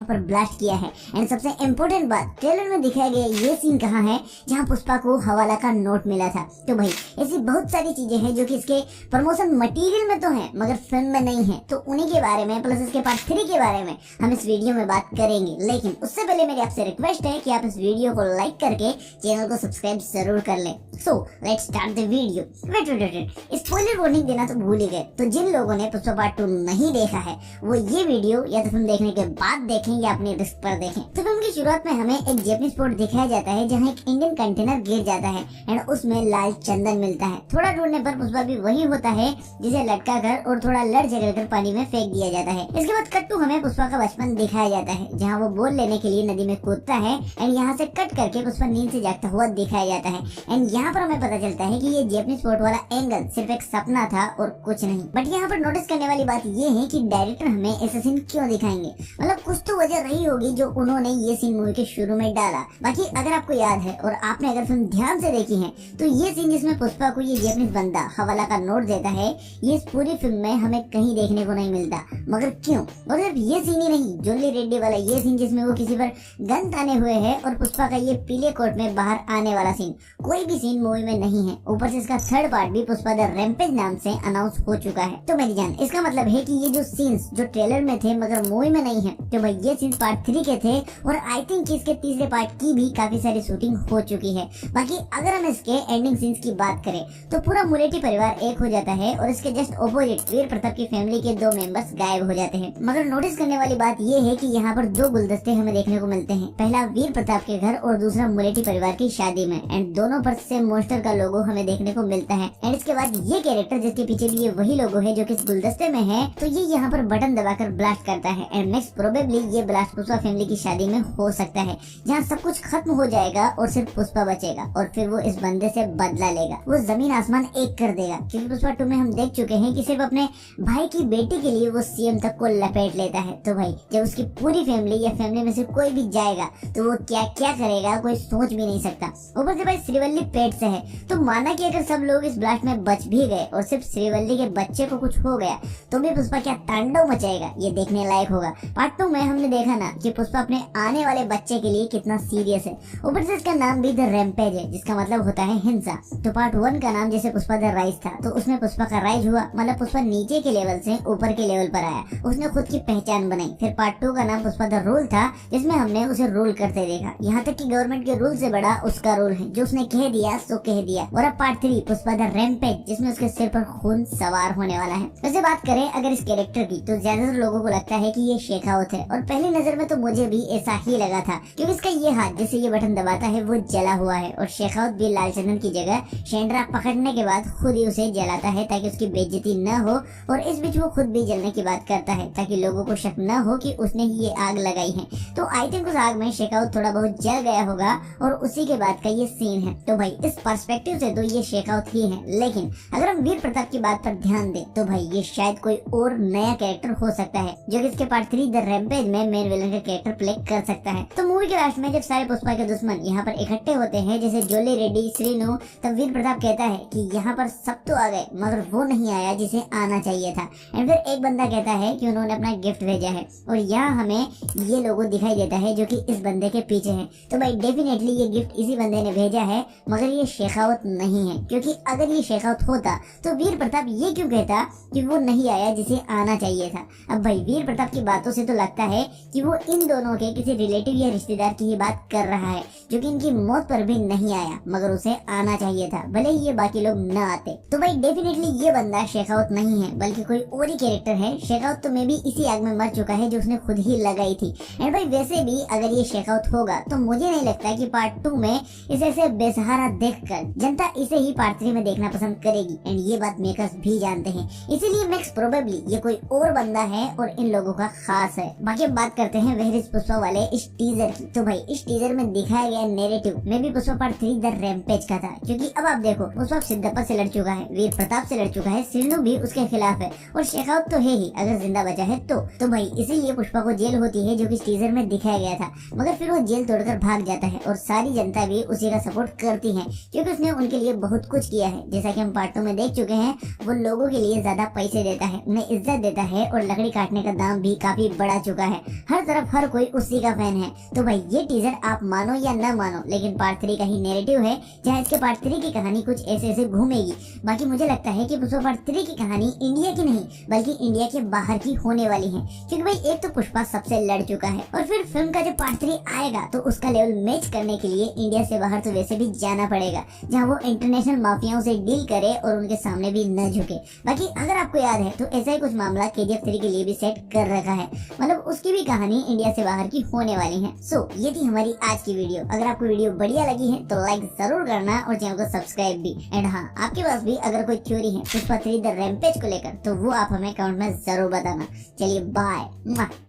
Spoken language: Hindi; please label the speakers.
Speaker 1: पर ब्लास्ट किया है। एंड सबसे इम्पोर्टेंट बात, ट्रेलर में दिखाया गया ये सीन कहाँ है जहाँ पुष्पा को हवाला का नोट मिला था। तो भाई ऐसी बहुत सारी चीजें हैं जो कि इसके प्रमोशन मटेरियल में तो है मगर फिल्म में नहीं है, तो उन्हीं के बारे में प्लस इसके पार्ट 3 के बारे में हम इस वीडियो में बात करेंगे। लेकिन उससे पहले मेरी आपसे रिक्वेस्ट है कि आप इस वीडियो को लाइक करके चैनल को सब्सक्राइब जरूर कर लें। So let's start the video. Wait spoiler warning देना तो भूल ही गए, तो जिन लोगों ने पुष्पा पार्ट 2 नहीं देखा है वो ये वीडियो या तो फिल्म देखने के बाद देखें या अपने रिस्क पर देखें। तो फिल्म की शुरुआत में हमें एक जैपनीज पोर्ट दिखाया जाता है जहाँ एक इंडियन कंटेनर गिर जाता है एंड उसमें लाल चंदन मिलता है। थोड़ा ढूंढने पर पुष्पा भी वही होता है जिसे लटका कर और थोड़ा लड़ झगड़ कर पानी में फेंक दिया जाता है। इसके बाद कट टू हमें पुष्पा का बचपन दिखाया जाता है जहाँ वो बोल लेने के लिए नदी में कूदता है एंड यहाँ से कट करके पुष्पा नींद से जागता हुआ दिखाया जाता है। एंड यहाँ पर हमें पता चलता है कि ये जैपनीज पोर्ट वाला एंगल सिर्फ एक सपना था और कुछ नहीं। बट यहाँ पर नोटिस करने वाली बात ये है कि डायरेक्टर हमें ऐसा सीन क्यों दिखाएंगे, मतलब कुछ तो वजह रही होगी जो उन्होंने ये सीन मूवी के शुरू में डाला। बाकी अगर आपको याद है और आपने अगर फिल्म ध्यान से देखी है तो ये सीन जिसमें पुष्पा को ये जैपनीज बंदा हवाला का नोट देता है ये इस पूरी फिल्म में हमें कहीं देखने को नहीं मिलता। मगर क्यों? और सिर्फ ये सीन ही नहीं, जोली रेड्डी वाला ये सीन जिसमें वो किसी पर गन ताने हुए है और पुष्पा का ये पीले कोट में बाहर आने वाला सीन, कोई भी सीन मूवी में नहीं है। ऊपर से इसका थर्ड पार्ट भी पुष्पा द रैम्पेज नाम से अनाउंस हो चुका है। तो मेरी जान, इसका मतलब है कि ये जो सीन्स जो ट्रेलर में थे मगर मूवी में नहीं है, तो भाई ये सीन्स पार्ट 3 के थे और आई थिंक इसके तीसरे पार्ट की भी काफी सारी शूटिंग हो चुकी है। बाकी अगर हम इसके एंडिंग सीन्स की बात करें तो पूरा मुलेटी परिवार एक हो जाता है और इसके जस्ट ऑपोजिट वीर प्रताप की फैमिली के 2 मेंबर्स गायब हो जाते हैं। मगर नोटिस करने वाली बात ये है कि यहाँ पर 2 गुलदस्ते हमें देखने को मिलते हैं, पहला वीर प्रताप के घर और दूसरा मुलेटी परिवार की शादी में। एंड दोनों पर से मोस्टर का लोगो हमें देखने को मिलता है। एंड इसके बाद ये कैरेक्टर जिसके पीछे भी ये वही लोगो है जो कि इस गुलदस्ते में है, तो ये यहाँ पर बटन दबाकर ब्लास्ट करता है। एंड नेक्स्ट प्रोबेबली ये ब्लास्ट पुष्पा फैमिली की शादी में हो सकता है जहाँ सब कुछ खत्म हो जाएगा और सिर्फ पुष्पा बचेगा और फिर वो इस बंदे से बदला लेगा, वो जमीन आसमान एक कर देगा। क्योंकि पुष्पा 2 में हम देख चुके हैं कि सिर्फ अपने भाई की बेटी के लिए वो सीएम तक को लपेट लेता है। तो भाई जब उसकी पूरी फैमिली या फैमिली में से कोई भी जाएगा तो वो क्या क्या करेगा कोई सोच भी नहीं सकता। ऊपर से भाई श्रीवल्ली पेट से है, तो माना कि अगर सब लोग इस ब्लास्ट में बच भी गए और सिर्फ श्रीवल्ली के बच्चे को कुछ हो गया तो भी पुष्पा क्या तांडव मचाएगा, ये देखने लायक होगा। पार्ट 2 में हमने देखा ना कि पुष्पा अपने आने वाले बच्चे के लिए कितना सीरियस है। ऊपर से इसका नाम भी द रैम्पेज है जिसका मतलब होता है हिंसा। तो पार्ट 1 का नाम जैसे पुष्पा द राइज था तो उसमें पुष्पा का राइज हुआ, मतलब पुष्पा नीचे के लेवल से ऊपर के लेवल पर आया, उसने खुद की पहचान बनाई। फिर पार्ट 2 का नाम पुष्पा द रूल था जिसमें हमने उसे रूल करते देखा, यहाँ तक कि गवर्नमेंट के रूल से बड़ा उसका रूल है, जो उसने कह दिया सो कह दिया। और अब पार्ट 3 पुष्पा द रैम्पेज जिसमें उसके सिर पर खून सवार होने वाला है। वैसे बात करें अगर इस कैरेक्टर की तो ज्यादातर लोगों को लगता है कि ये शेखावत है और पहली नजर में तो मुझे भी ऐसा ही लगा था क्योंकि इसका ये हाथ जैसे ये बटन दबाता है वो जला हुआ है और शेखावत भी लाल चंदन की जगह शेंड्रा पकड़ने के बाद खुद ही उसे जलाता है ताकि उसकी बेइज्जती न हो और इस बीच वो खुद भी जलने की बात करता है ताकि लोगों को शक न हो कि उसने ही ये आग लगाई है। तो आई थिंक उस आग में शेखावत थोड़ा बहुत जल गया होगा और उसी के बाद का ये सीन है। तो भाई इस पर्सपेक्टिव से तो ये शेखावत ही है। लेकिन अगर हम वीर प्रताप की बात पर ध्यान दें तो भाई ये शायद कोई और नया कैरेक्टर हो सकता है जो कि इसके पार्ट 3 द रैम्पेज में मेन विलन का कैरेक्टर प्ले कर सकता है। तो मूवी के लास्ट में जब सारे पुष्पा के दुश्मन यहाँ पर इकट्ठे होते हैं जैसे जोली रेड्डी श्रीनु, तब वीर प्रताप कहता है कि यहाँ पर सब तो आ गए मगर वो नहीं आया जिसे आना चाहिए था। एंड फिर एक बंदा कहता है कि उन्होंने अपना गिफ्ट भेजा है और यहाँ हमें ये लोगो दिखाई देता है जो कि इस बंदे के पीछे है। तो भाई डेफिनेटली ये गिफ्ट इसी बंदे ने भेजा है मगर ये शेखावत नहीं है, क्योंकि अगर ये शेखावत होता तो वीर प्रताप ये क्यों कहता कि वो नहीं आया जिसे आना चाहिए था। अब भाई वीर प्रताप की बातों से तो लगता है कि वो इन दोनों के किसी रिलेटिव या रिश्तेदार की ही बात कर रहा है जो कि इनकी मौत पर भी नहीं आया मगर उसे आना चाहिए था, भले ही ये बाकी लोग न आते। तो भाई डेफिनेटली ये बंदा शेखावत नहीं है बल्कि कोई और ही कैरेक्टर है। शेखावत तो मे भी इसी आग में मर चुका है जो उसने खुद ही लगाई थी। एंड भाई वैसे भी अगर ये शेखावत होगा तो मुझे नहीं लगता कि पार्ट 2 में इसे ऐसे बेसहारा देखकर जनता इसे ही पार्ट 3 में देखना पसंद करेगी। एंड ये बात मेकर्स भी जानते हैं, इसीलिए मैक्स प्रोबेबली ये कोई और बंदा है और इन लोगों का खास है। बाकी अब बात करते हैं वेयर इज पुष्पा वाले इस टीजर की। तो भाई इस टीजर में दिखाया गया नैरेटिव में भी पुष्पा पार्ट 3 द रैम्पेज का था, क्योंकि अब आप देखो पुष्पा सिद्धप्पा से लड़ चुका है, वीर प्रताप से लड़ चुका है, श्रीनु भी उसके खिलाफ है और शेखावत तो है ही अगर जिंदा बचा है तो भाई इसीलिए पुष्पा को जेल होती है जो कि टीजर में दिखाया गया था। मगर फिर वो जेल तोड़कर भाग जाता है और सारी जनता भी उसी का सपोर्ट करती है क्योंकि उसने उनके लिए बहुत कुछ किया है। जैसा कि हम पार्ट 2 में देख चुके हैं, वो लोगों के लिए ज्यादा पैसे देता है, उन्हें इज्जत देता है और लकड़ी काटने का दाम भी काफी बढ़ा चुका है। हर तरफ हर कोई उसी का फैन है। तो भाई ये टीजर आप मानो या न मानो, लेकिन पार्ट 3 का ही नैरेटिव है, जहाँ इसके पार्ट 3 की कहानी कुछ ऐसे ऐसे घूमेगी। बाकी मुझे लगता है कि पुष्पा पार्ट 3 की कहानी इंडिया की नहीं बल्कि इंडिया के बाहर की होने वाली है, क्योंकि भाई एक तो पुष्पा सबसे लड़ चुका है और फिर फिल्म का जब पार्ट 3 आएगा तो उसका लेवल मैच करने के लिए इंडिया से बाहर तो वैसे भी जाना पड़ेगा, जहाँ वो इंटरनेशनल माफियाओं से डील करे और उनके सामने भी न झुके। बाकी अगर आपको याद है तो ऐसा ही कुछ मामला KGF 3 के लिए भी सेट कर रखा है, मतलब उसकी भी कहानी इंडिया से बाहर की होने वाली है। सो ये थी हमारी आज की वीडियो। अगर आपको वीडियो बढ़िया लगी है तो लाइक जरूर करना और चैनल को सब्सक्राइब भी। एंड हाँ, आपके पास भी अगर कोई थ्योरी है पुष्पा 3 द रैम्पेज को लेकर तो वो आप हमें कमेंट में जरूर बताना। चलिए बाय।